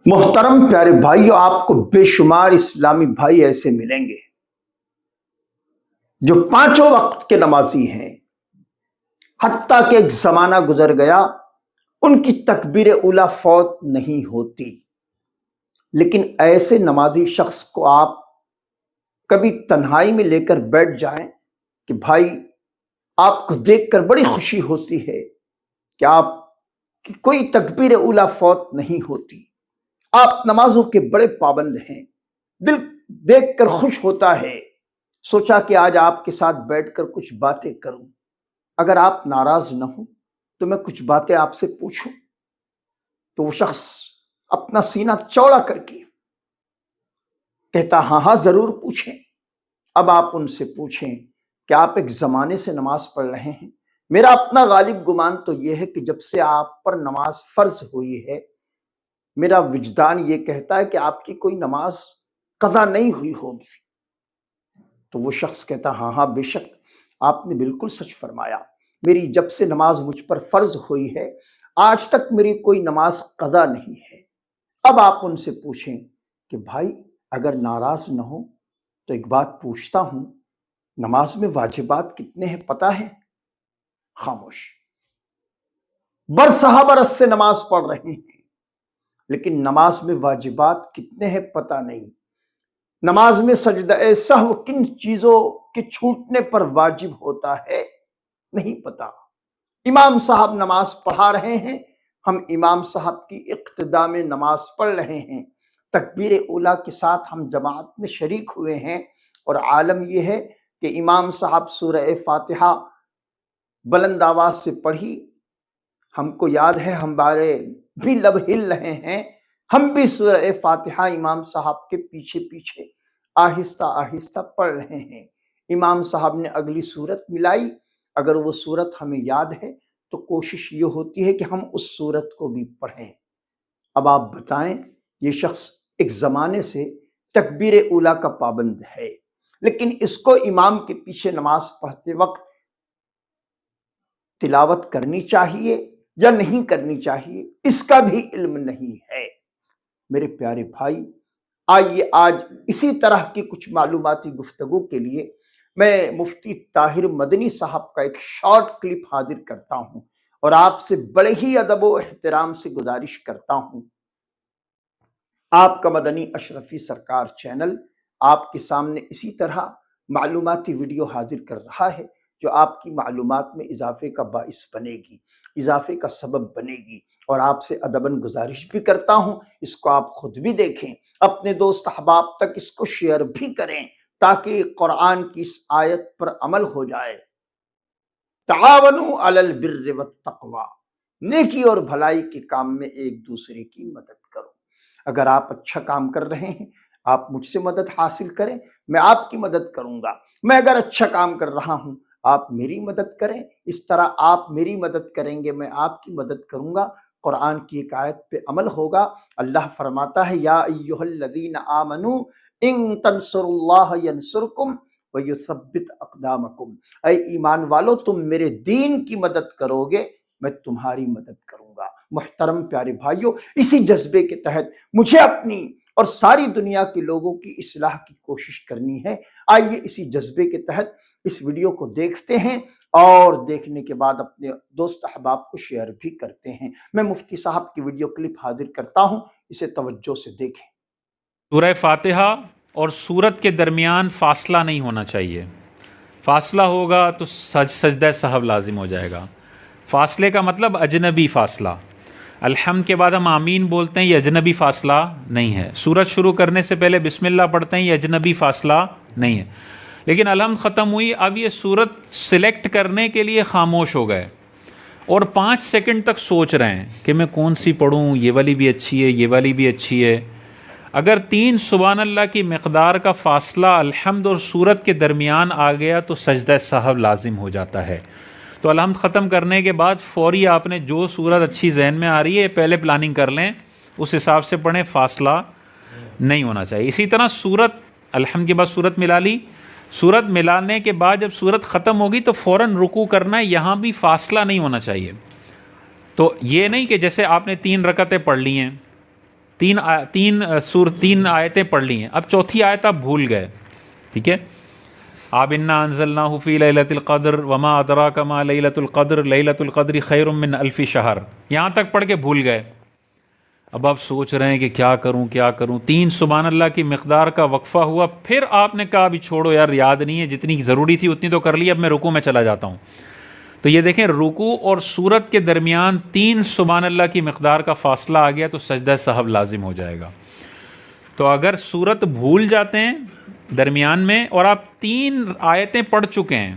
محترم پیارے بھائیوں، آپ کو بے شمار اسلامی بھائی ایسے ملیں گے جو پانچوں وقت کے نمازی ہیں، حتیٰ کہ ایک زمانہ گزر گیا ان کی تکبیر اولیٰ فوت نہیں ہوتی، لیکن ایسے نمازی شخص کو آپ کبھی تنہائی میں لے کر بیٹھ جائیں کہ بھائی آپ کو دیکھ کر بڑی خوشی ہوتی ہے کہ آپ کی کوئی تکبیر اولیٰ فوت نہیں ہوتی، آپ نمازوں کے بڑے پابند ہیں، دل دیکھ کر خوش ہوتا ہے، سوچا کہ آج آپ کے ساتھ بیٹھ کر کچھ باتیں کروں، اگر آپ ناراض نہ ہوں تو میں کچھ باتیں آپ سے پوچھوں۔ تو وہ شخص اپنا سینہ چوڑا کر کے کہتا ہاں ہاں ضرور پوچھیں۔ اب آپ ان سے پوچھیں کہ آپ ایک زمانے سے نماز پڑھ رہے ہیں، میرا اپنا غالب گمان تو یہ ہے کہ جب سے آپ پر نماز فرض ہوئی ہے میرا وجدان یہ کہتا ہے کہ آپ کی کوئی نماز قضا نہیں ہوئی ہوگی۔ تو وہ شخص کہتا ہاں ہاں بے شک آپ نے بالکل سچ فرمایا، میری جب سے نماز مجھ پر فرض ہوئی ہے آج تک میری کوئی نماز قضا نہیں ہے۔ اب آپ ان سے پوچھیں کہ بھائی اگر ناراض نہ ہو تو ایک بات پوچھتا ہوں، نماز میں واجبات کتنے ہیں پتہ ہے؟ خاموش۔ برسہ برس سے نماز پڑھ رہے ہیں لیکن نماز میں واجبات کتنے ہیں پتہ نہیں، نماز میں سجدہ سہو کن چیزوں کے چھوٹنے پر واجب ہوتا ہے نہیں پتہ۔ امام صاحب نماز پڑھا رہے ہیں، ہم امام صاحب کی اقتداء میں نماز پڑھ رہے ہیں، تکبیر اولیٰ کے ساتھ ہم جماعت میں شریک ہوئے ہیں، اور عالم یہ ہے کہ امام صاحب سورہ فاتحہ بلند آواز سے پڑھی، ہم کو یاد ہے ہمارے بھی لب ہل رہے ہیں، ہم بھی سورہ فاتحہ امام صاحب کے پیچھے پیچھے آہستہ آہستہ پڑھ رہے ہیں۔ امام صاحب نے اگلی سورت ملائی، اگر وہ سورت ہمیں یاد ہے تو کوشش یہ ہوتی ہے کہ ہم اس سورت کو بھی پڑھیں۔ اب آپ بتائیں، یہ شخص ایک زمانے سے تکبیر اولیٰ کا پابند ہے، لیکن اس کو امام کے پیچھے نماز پڑھتے وقت تلاوت کرنی چاہیے یا نہیں کرنی چاہیے اس کا بھی علم نہیں ہے۔ میرے پیارے بھائی، آئیے آج اسی طرح کی کچھ معلوماتی گفتگو کے لیے میں مفتی طاہر مدنی صاحب کا ایک شارٹ کلپ حاضر کرتا ہوں، اور آپ سے بڑے ہی ادب و احترام سے گزارش کرتا ہوں، آپ کا مدنی اشرفی سرکار چینل آپ کے سامنے اسی طرح معلوماتی ویڈیو حاضر کر رہا ہے جو آپ کی معلومات میں اضافے کا باعث بنے گی، اضافے کا سبب بنے گی، اور آپ سے ادباً گزارش بھی کرتا ہوں اس کو آپ خود بھی دیکھیں، اپنے دوست احباب تک اس کو شیئر بھی کریں تاکہ قرآن کی اس آیت پر عمل ہو جائے۔ تعاونوا علی البر والتقوی، نیکی اور بھلائی کے کام میں ایک دوسرے کی مدد کرو۔ اگر آپ اچھا کام کر رہے ہیں آپ مجھ سے مدد حاصل کریں، میں آپ کی مدد کروں گا، میں اگر اچھا کام کر رہا ہوں آپ میری مدد کریں، اس طرح آپ میری مدد کریں گے میں آپ کی مدد کروں گا، قرآن کی ایک آیت پہ عمل ہوگا۔ اللہ فرماتا ہے یا ایھا الذین آمنوا ان تنصروا اللہ ینصرکم ویثبت اقدامکم، اے ایمان والو تم میرے دین کی مدد کرو گے میں تمہاری مدد کروں گا۔ محترم پیارے بھائیوں، اسی جذبے کے تحت مجھے اپنی اور ساری دنیا کے لوگوں کی اصلاح کی کوشش کرنی ہے۔ آئیے اسی جذبے کے تحت اس ویڈیو کو دیکھتے ہیں اور دیکھنے کے بعد اپنے دوست احباب کو شیئر بھی کرتے ہیں۔ میں مفتی صاحب کی ویڈیو کلپ حاضر کرتا ہوں، اسے توجہ سے دیکھیں۔ سورہ فاتحہ اور سورت کے درمیان فاصلہ نہیں ہونا چاہیے، فاصلہ ہوگا تو سجدہ سہو لازم ہو جائے گا۔ فاصلے کا مطلب اجنبی فاصلہ، الحمد کے بعد ہم آمین بولتے ہیں، یہ اجنبی فاصلہ نہیں ہے۔ سورت شروع کرنے سے پہلے بسم اللہ پڑھتے ہیں، یہ اجنبی فاصلہ نہیں ہے۔ لیکن الحمد ختم ہوئی، اب یہ سورت سلیکٹ کرنے کے لیے خاموش ہو گئے اور 5 سیکنڈ تک سوچ رہے ہیں کہ میں کون سی پڑھوں، یہ والی بھی اچھی ہے، یہ والی بھی اچھی ہے۔ اگر 3 سبحان اللہ کی مقدار کا فاصلہ الحمد اور سورت کے درمیان آ گیا تو سجدہ سہو لازم ہو جاتا ہے۔ تو الحمد ختم کرنے کے بعد فوری آپ نے جو سورت اچھی ذہن میں آ رہی ہے پہلے پلاننگ کر لیں، اس حساب سے پڑھیں، فاصلہ نہیں ہونا چاہیے۔ اسی طرح سورت الحمد کے بعد سورت ملا لی، سورت ملانے کے بعد جب سورت ختم ہوگی تو فوراً رکوع کرنا ہے، یہاں بھی فاصلہ نہیں ہونا چاہیے۔ تو یہ نہیں کہ جیسے آپ نے 3 رکعتیں پڑھ لی ہیں تین آیتیں پڑھ لی ہیں، اب چوتھی آیت آپ بھول گئے، ٹھیک ہے، آپ انا انزلناہ فی لیلۃ القدر وما ادراک ما لیلۃ القدر لیلۃ القدر خیر من الف شہر، یہاں تک پڑھ کے بھول گئے۔ اب آپ سوچ رہے ہیں کہ کیا کروں، 3 سبحان اللہ کی مقدار کا وقفہ ہوا، پھر آپ نے کہا ابھی چھوڑو یار، یاد نہیں ہے، جتنی ضروری تھی اتنی تو کر لی، اب میں رکوع میں چلا جاتا ہوں۔ تو یہ دیکھیں، رکوع اور سورت کے درمیان 3 سبحان اللہ کی مقدار کا فاصلہ آ گیا تو سجدہ سہو لازم ہو جائے گا۔ تو اگر سورت بھول جاتے ہیں درمیان میں اور آپ 3 آیتیں پڑھ چکے ہیں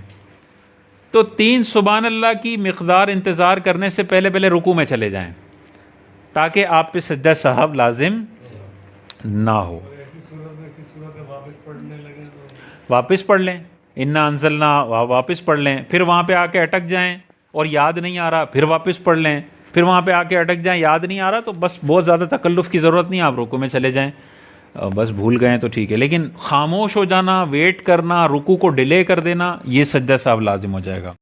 تو 3 سبحان اللہ کی مقدار انتظار کرنے سے پہلے رکوع میں چلے جائیں تاکہ آپ پہ سجدہ سہو لازم نہ ہو۔ واپس پڑھ لیں، انا انزلنا واپس پڑھ لیں، پھر وہاں پہ آ کے اٹک جائیں اور یاد نہیں آ رہا، پھر واپس پڑھ لیں، پھر وہاں پہ آ کے اٹک جائیں، یاد نہیں آ رہا تو بس بہت زیادہ تکلف کی ضرورت نہیں، آپ رکوع میں چلے جائیں، بس بھول گئے تو ٹھیک ہے، لیکن خاموش ہو جانا، ویٹ کرنا، رکوع کو ڈیلے کر دینا، یہ سجدہ سہو لازم ہو جائے گا۔